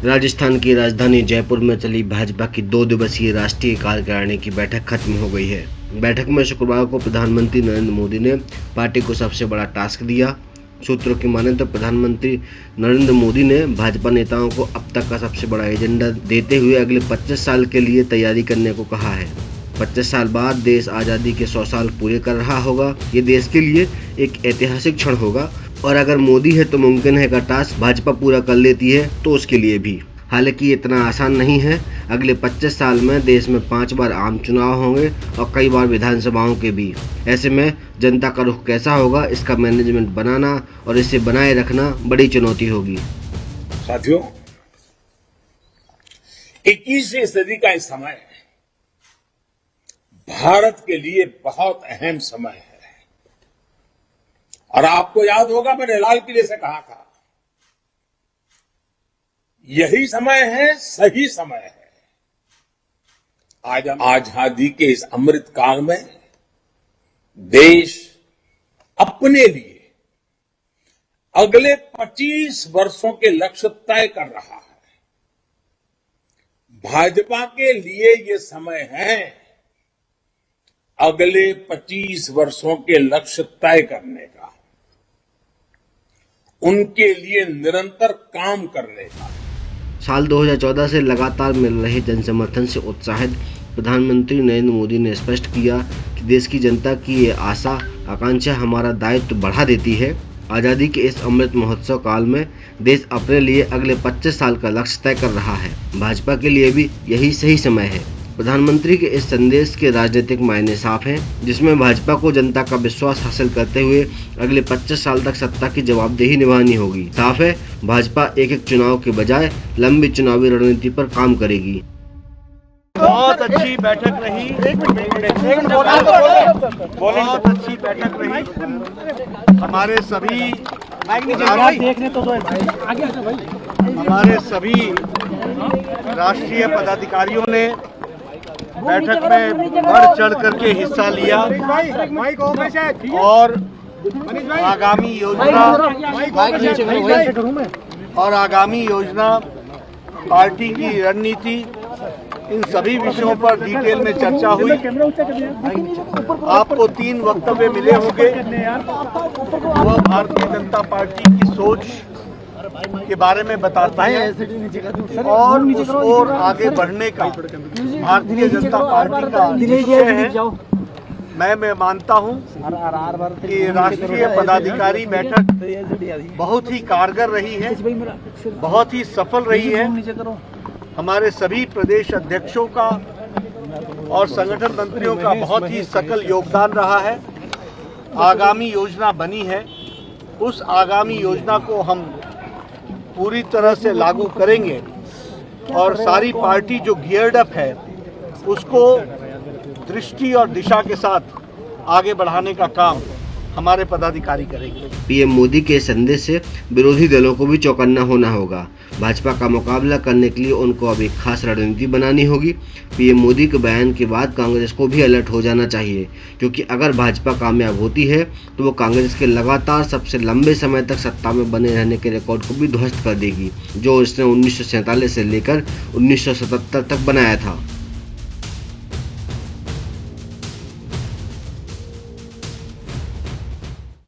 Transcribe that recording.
राजस्थान की राजधानी जयपुर में चली भाजपा की 2 दिवसीय राष्ट्रीय कार्यकारिणी की बैठक खत्म हो गई है। बैठक में शुक्रवार को प्रधानमंत्री नरेंद्र मोदी ने पार्टी को सबसे बड़ा टास्क दिया। सूत्रों की माने तो प्रधानमंत्री नरेंद्र मोदी ने भाजपा नेताओं को अब तक का सबसे बड़ा एजेंडा देते हुए अगले 25 साल के लिए तैयारी करने को कहा है। 25 साल बाद देश आज़ादी के 100 साल पूरे कर रहा होगा। ये देश के लिए एक ऐतिहासिक क्षण होगा और अगर मोदी है तो मुमकिन है का टास्क भाजपा पूरा कर लेती है तो उसके लिए भी। हालांकि इतना आसान नहीं है। अगले 25 साल में देश में 5 बार आम चुनाव होंगे और कई बार विधानसभाओं के भी। ऐसे में जनता का रुख कैसा होगा, इसका मैनेजमेंट बनाना और इसे बनाए रखना बड़ी चुनौती होगी। साथियों, 21वीं सदी का समय भारत के लिए बहुत अहम समय है और आपको याद होगा मैंने लाल किले से कहा था, यही समय है, सही समय है। आज हम आजादी के इस अमृत काल में देश अपने लिए अगले 25 वर्षों के लक्ष्य तय कर रहा है। भाजपा के लिए ये समय है अगले 25 वर्षों के लक्ष्य तय करने का, उनके लिए निरंतर काम करने का। साल 2014 से लगातार मिल रहे जनसमर्थन से उत्साहित प्रधानमंत्री नरेंद्र मोदी ने स्पष्ट किया कि देश की जनता की ये आशा आकांक्षा हमारा दायित्व बढ़ा देती है। आज़ादी के इस अमृत महोत्सव काल में देश अपने लिए अगले 25 साल का लक्ष्य तय कर रहा है। भाजपा के लिए भी यही सही समय है। प्रधानमंत्री के इस संदेश के राजनीतिक मायने साफ हैं, जिसमें भाजपा को जनता का विश्वास हासिल करते हुए अगले 25 साल तक सत्ता की जवाबदेही निभानी होगी। साफ है, भाजपा एक चुनाव के बजाय लंबी चुनावी रणनीति पर काम करेगी। बहुत अच्छी बैठक रही, बहुत अच्छी बैठक रही। हमारे सभी राष्ट्रीय पदाधिकारियों ने बैठक में बढ़ चढ़ करके हिस्सा लिया और आगामी योजना पार्टी की रणनीति, इन सभी विषयों पर डिटेल में चर्चा हुई। आपको 3 वक्तव्य मिले होंगे। वह भारतीय जनता पार्टी की सोच के बारे में बताता है और उस ओर आगे बढ़ने का भारतीय जनता पार्टी का निश्चय है। मैं मानता हूं कि राष्ट्रीय पदाधिकारी बैठक बहुत ही कारगर रही है, बहुत ही सफल रही है। हमारे सभी प्रदेश अध्यक्षों का और संगठन मंत्रियों का बहुत ही सकल योगदान रहा है। आगामी योजना बनी है, उस आगामी योजना को हम पूरी तरह से लागू करेंगे और सारी पार्टी जो गियर्ड अप है उसको दृष्टि और दिशा के साथ आगे बढ़ाने का काम हमारे पदाधिकारी करेंगे। पीएम मोदी के संदेश से विरोधी दलों को भी चौकन्ना होना होगा। भाजपा का मुकाबला करने के लिए उनको अब एक खास रणनीति बनानी होगी। पीएम मोदी के बयान के बाद कांग्रेस को भी अलर्ट हो जाना चाहिए, क्योंकि अगर भाजपा कामयाब होती है तो वो कांग्रेस के लगातार सबसे लंबे समय तक सत्ता में बने रहने के रिकॉर्ड को भी ध्वस्त कर देगी, जो उसने 1947 से लेकर 1977 तक बनाया था।